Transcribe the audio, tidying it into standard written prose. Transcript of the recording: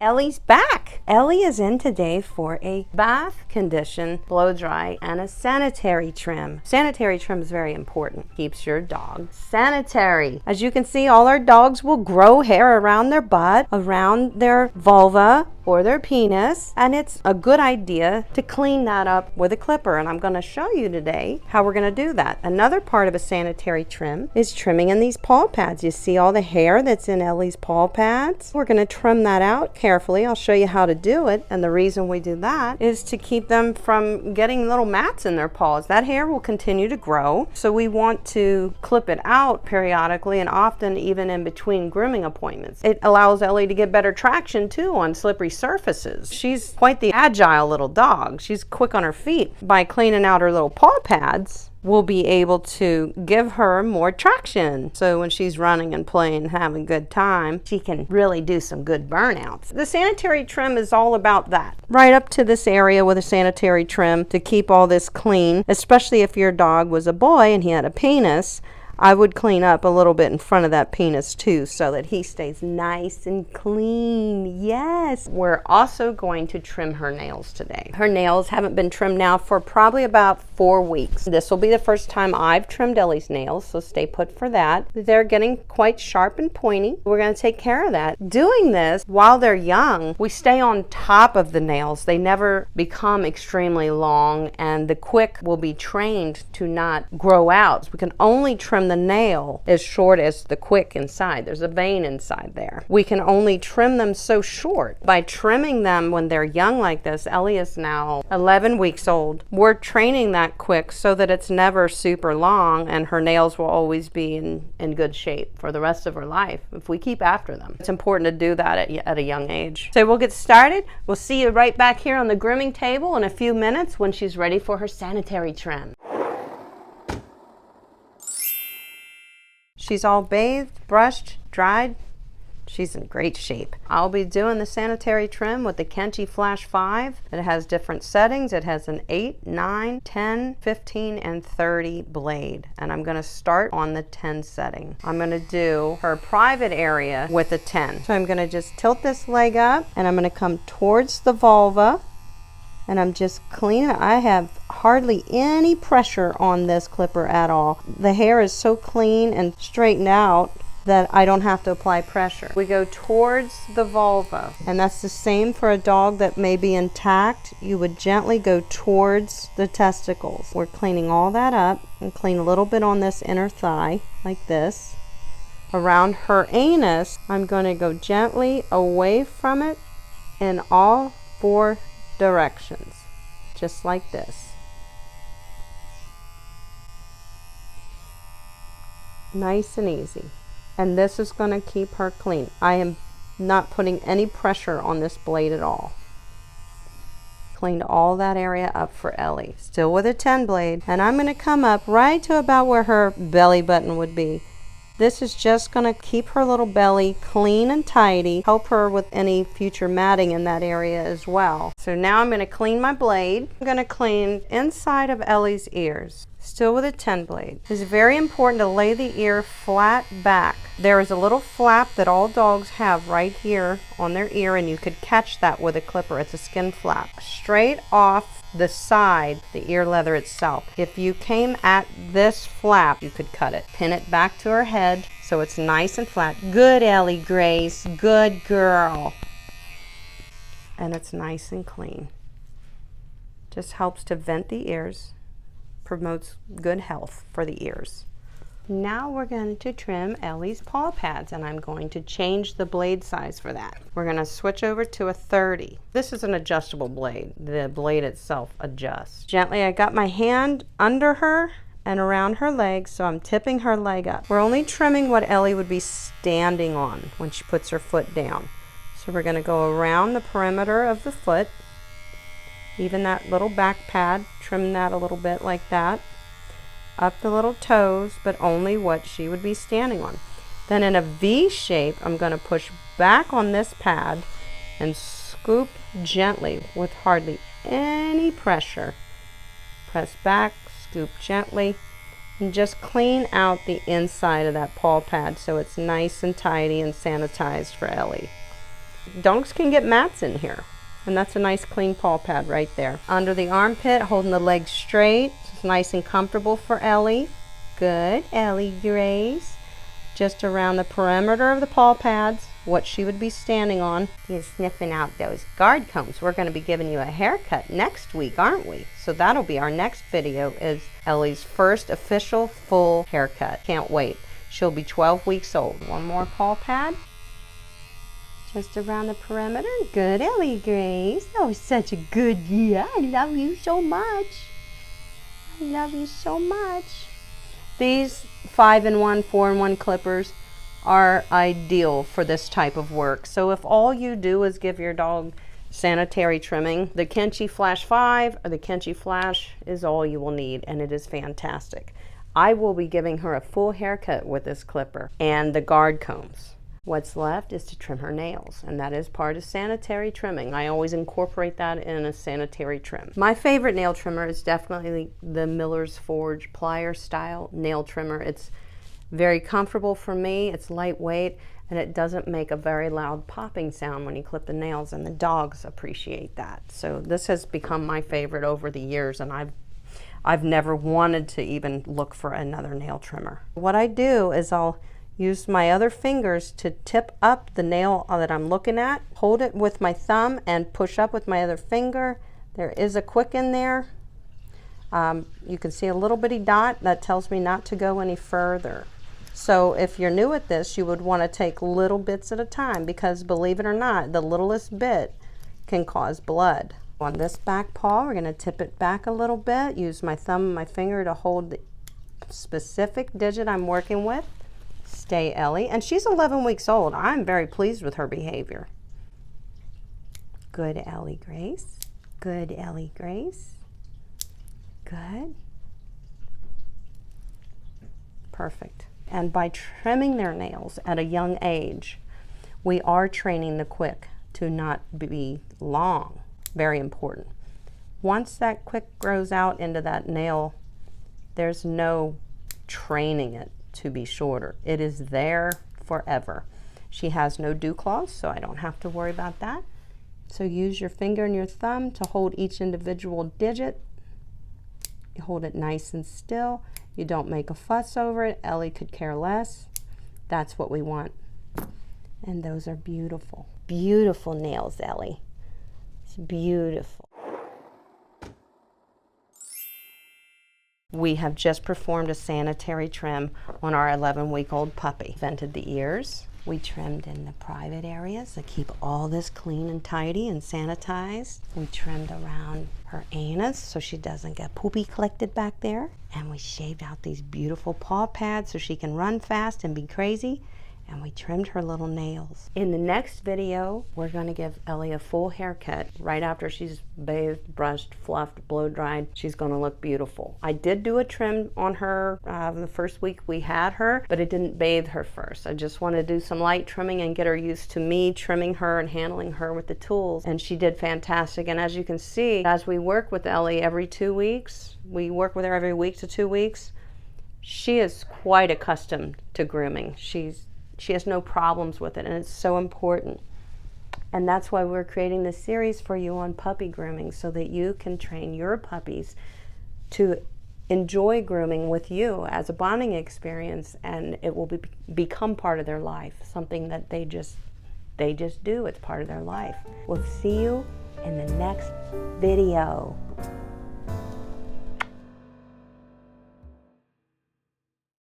Ellie's back. Ellie is in today for a bath condition, blow dry, and a sanitary trim. Sanitary trim is very important. Keeps your dog sanitary. As you can see, all our dogs will grow hair around their butt, around their vulva, or their penis, and it's a good idea to clean that up with a clipper, and I'm going to show you today how we're going to do that. Another part of a sanitary trim is trimming in these paw pads. You see all the hair that's in Ellie's paw pads? We're going to trim that out carefully. I'll show you how to do it, and the reason we do that is to keep them from getting little mats in their paws. That hair will continue to grow, so we want to clip it out periodically and often even in between grooming appointments. It allows Ellie to get better traction too on slippery surfaces. She's quite the agile little dog. She's quick on her feet. By cleaning out her little paw pads, we'll be able to give her more traction. So when she's running and playing and having a good time, she can really do some good burnouts. The sanitary trim is all about that. Right up to this area with a sanitary trim to keep all this clean, especially if your dog was a boy and he had a penis. I would clean up a little bit in front of that penis too so that he stays nice and clean. Yes. We're also going to trim her nails today. Her nails haven't been trimmed now for probably about 4 weeks. This will be the first time I've trimmed Ellie's nails, so stay put for that. They're getting quite sharp and pointy. We're going to take care of that. Doing this while they're young, we stay on top of the nails. They never become extremely long, and the quick will be trained to not grow out. So we can only trim the nail as short as the quick inside. There's a vein inside there. We can only trim them so short. By trimming them when they're young like this, Ellie is now 11 weeks old. We're training that quick so that it's never super long and her nails will always be in good shape for the rest of her life if we keep after them. It's important to do that at a young age. So we'll get started. We'll see you right back here on the grooming table in a few minutes when she's ready for her sanitary trim. She's all bathed, brushed, dried. She's in great shape. I'll be doing the sanitary trim with the Kenchi Flash 5. It has different settings. It has an 8, 9, 10, 15, and 30 blade. And I'm gonna start on the 10 setting. I'm gonna do her private area with a 10. So I'm gonna just tilt this leg up and I'm gonna come towards the vulva. And I'm just cleaning. I have hardly any pressure on this clipper at all. The hair is so clean and straightened out that I don't have to apply pressure. We go towards the vulva, and that's the same for a dog that may be intact. You would gently go towards the testicles. We're cleaning all that up and clean a little bit on this inner thigh, like this. Around her anus, I'm going to go gently away from it in all 4 directions, just like this. Nice and easy. And this is going to keep her clean. I am not putting any pressure on this blade at all. Cleaned all that area up for Ellie. Still with a 10 blade. And I'm going to come up right to about where her belly button would be. This is just going to keep her little belly clean and tidy, help her with any future matting in that area as well. So now I'm going to clean my blade. I'm going to clean inside of Ellie's ears, still with a 10 blade. It's very important to lay the ear flat back. There is a little flap that all dogs have right here on their ear, and you could catch that with a clipper. It's a skin flap. Straight off the side, the ear leather itself. If you came at this flap, you could cut it. Pin it back to her head so it's nice and flat. Good, Ellie Grace. Good girl. And it's nice and clean. Just helps to vent the ears, promotes good health for the ears. Now we're going to trim Ellie's paw pads, and I'm going to change the blade size for that. We're going to switch over to a 30. This is an adjustable blade. The blade itself adjusts. Gently, I got my hand under her and around her leg, so I'm tipping her leg up. We're only trimming what Ellie would be standing on when she puts her foot down. So we're going to go around the perimeter of the foot, even that little back pad, trim that a little bit like that. Up the little toes, but only what she would be standing on. Then in a V shape, I'm going to push back on this pad and scoop gently with hardly any pressure. Press back, scoop gently, and just clean out the inside of that paw pad so it's nice and tidy and sanitized for Ellie. Dogs can get mats in here. And that's a nice clean paw pad right there. Under the armpit, holding the legs straight. It's nice and comfortable for Ellie. Good, Ellie Grace. Just around the perimeter of the paw pads, what she would be standing on. He's sniffing out those guard combs. We're going to be giving you a haircut next week, aren't we? So that'll be our next video, is Ellie's first official full haircut. Can't wait. She'll be 12 weeks old. One more paw pad. Just around the perimeter. Good, Ellie Grace. Oh, such a good, yeah, I love you so much. I love you so much. These 5-in-1, 4-in-1 clippers are ideal for this type of work. So if all you do is give your dog sanitary trimming, the Kenchi Flash 5 or the Kenchi Flash is all you will need, and it is fantastic. I will be giving her a full haircut with this clipper and the guard combs. What's left is to trim her nails, and that is part of sanitary trimming. I always incorporate that in a sanitary trim. My favorite nail trimmer is definitely the Miller's Forge plier style nail trimmer. It's very comfortable for me, it's lightweight, and it doesn't make a very loud popping sound when you clip the nails, and the dogs appreciate that. So this has become my favorite over the years, and I've never wanted to even look for another nail trimmer. What I do is I'll use my other fingers to tip up the nail that I'm looking at, hold it with my thumb and push up with my other finger. There is a quick in there. You can see a little bitty dot that tells me not to go any further. So if you're new at this, you would want to take little bits at a time, because believe it or not, the littlest bit can cause blood. On this back paw, we're going to tip it back a little bit, use my thumb and my finger to hold the specific digit I'm working with. Stay, Ellie. And she's 11 weeks old. I'm very pleased with her behavior. Good, Ellie Grace. Good, Ellie Grace. Good. Perfect. And by trimming their nails at a young age, we are training the quick to not be long. Very important. Once that quick grows out into that nail, there's no training it to be shorter. It is there forever. She has no dew claws, so I don't have to worry about that. So use your finger and your thumb to hold each individual digit. You hold it nice and still. You don't make a fuss over it. Ellie could care less. That's what we want. And those are beautiful. Beautiful nails, Ellie. It's beautiful. We have just performed a sanitary trim on our 11-week-old puppy. Vented the ears. We trimmed in the private areas to keep all this clean and tidy and sanitized. We trimmed around her anus so she doesn't get poopy collected back there. And we shaved out these beautiful paw pads so she can run fast and be crazy. And we trimmed her little nails. In the next video, we're going to give Ellie a full haircut right after she's bathed, brushed, fluffed, blow dried. She's going to look beautiful. I did do a trim on her the first week we had her, but I didn't bathe her first. I just wanted to do some light trimming and get her used to me trimming her and handling her with the tools. And she did fantastic. And as you can see, as we work with Ellie every 2 weeks, we work with her every week to 2 weeks, she is quite accustomed to grooming. She has no problems with it, and it's so important. And that's why we're creating this series for you on puppy grooming, so that you can train your puppies to enjoy grooming with you as a bonding experience, and it will become part of their life, something that they just do. It's part of their life. We'll see you in the next video.